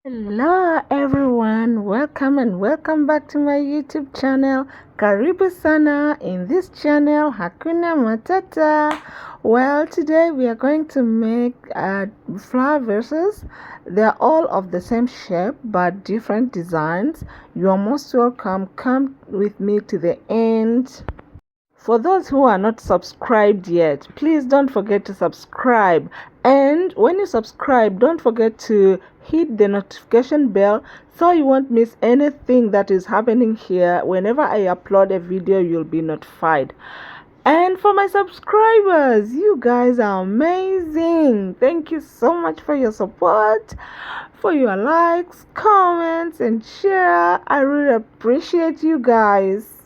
Hello everyone, welcome and welcome back to my YouTube channel. Karibu sana. In this channel Hakuna Matata. Well, today we are going to make flower vases. They're all of the same shape but different designs. You are most welcome. Come with me to the end. For those who are not subscribed yet, please don't forget to subscribe. And when you subscribe, don't forget to hit the notification bell so you won't miss anything that is happening here. Whenever I upload a video, you'll be notified. And for my subscribers, you guys are amazing. Thank you so much for your support, for your likes, comments, and share. I really appreciate you guys.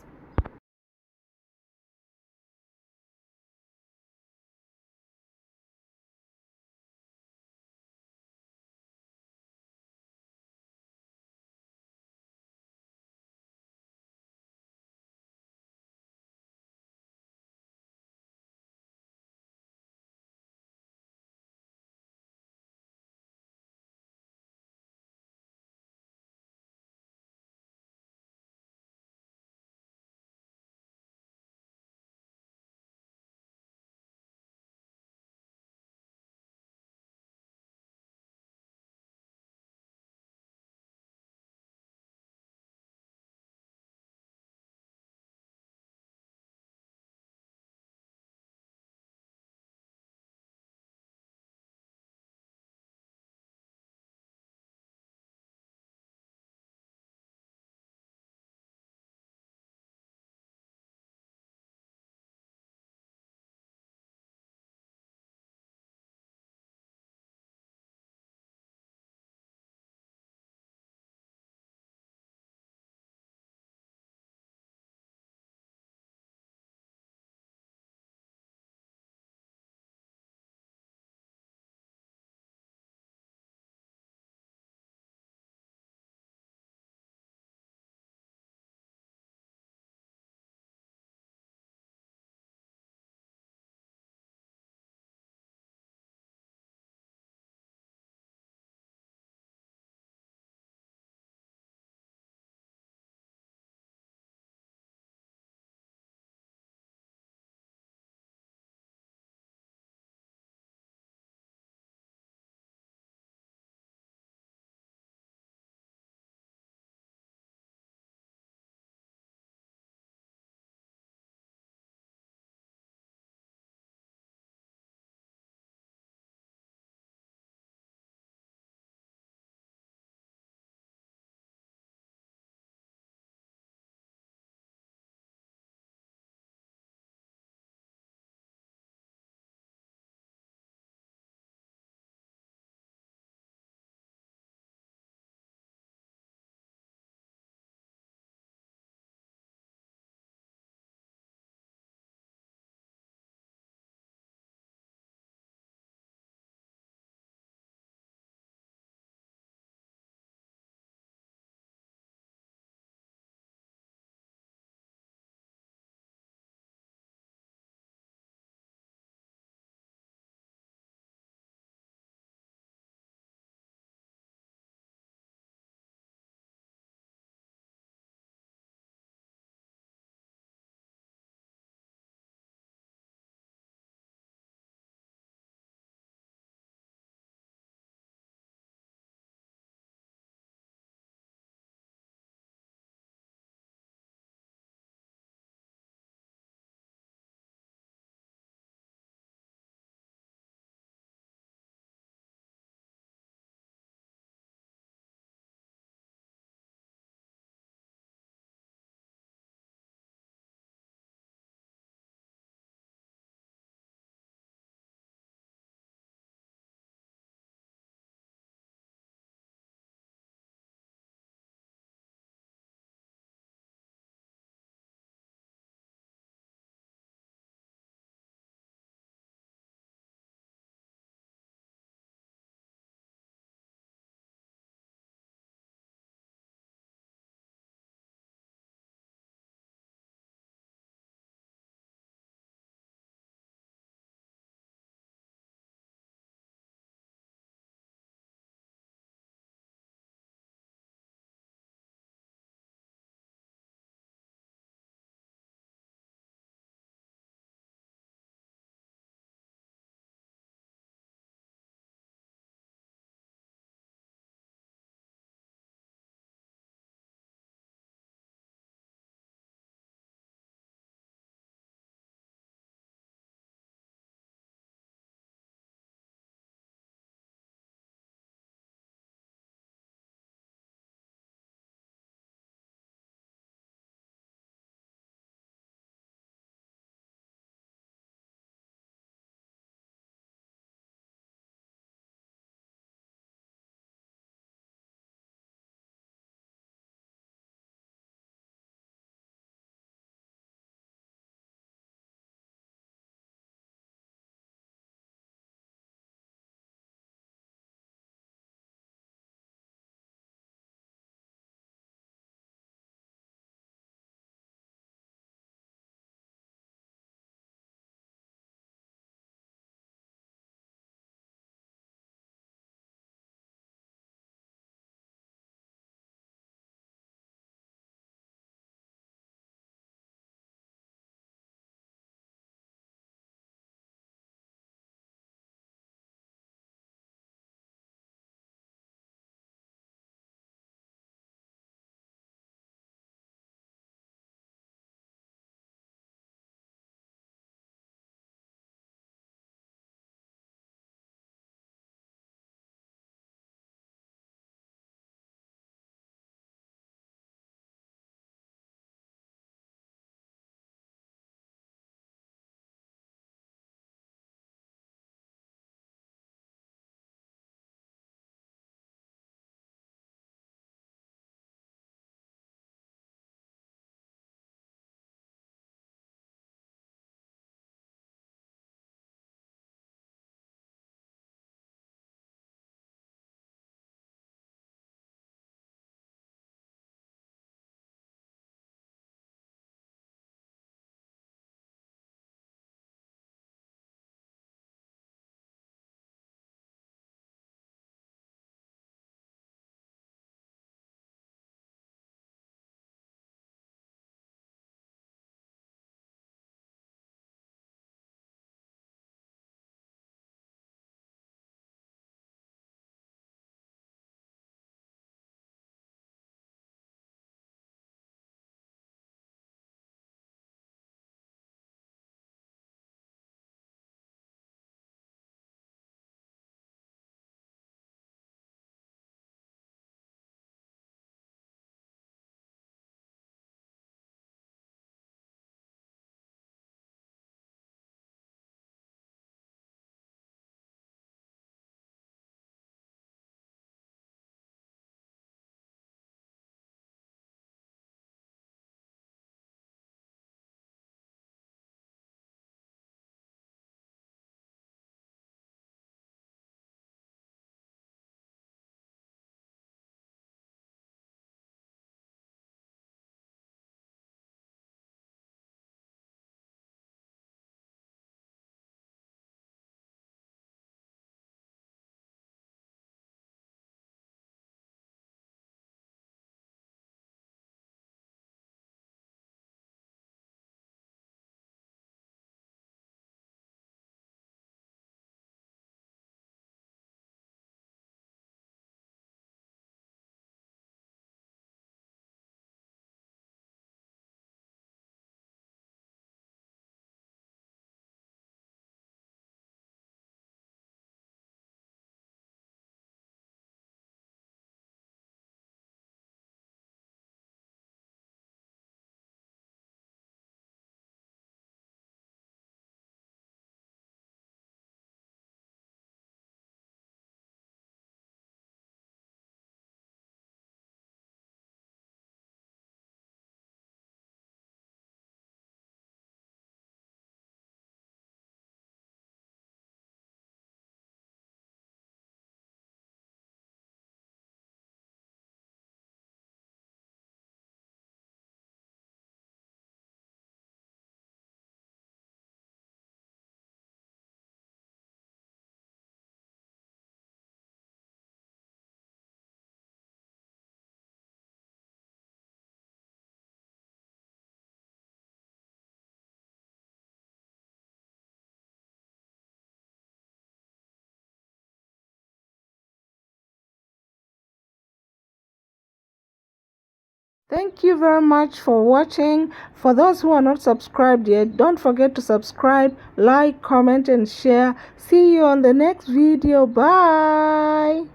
Thank you very much for watching. For those who are not subscribed yet, don't forget to subscribe, like, comment and share. See you on the next video. Bye.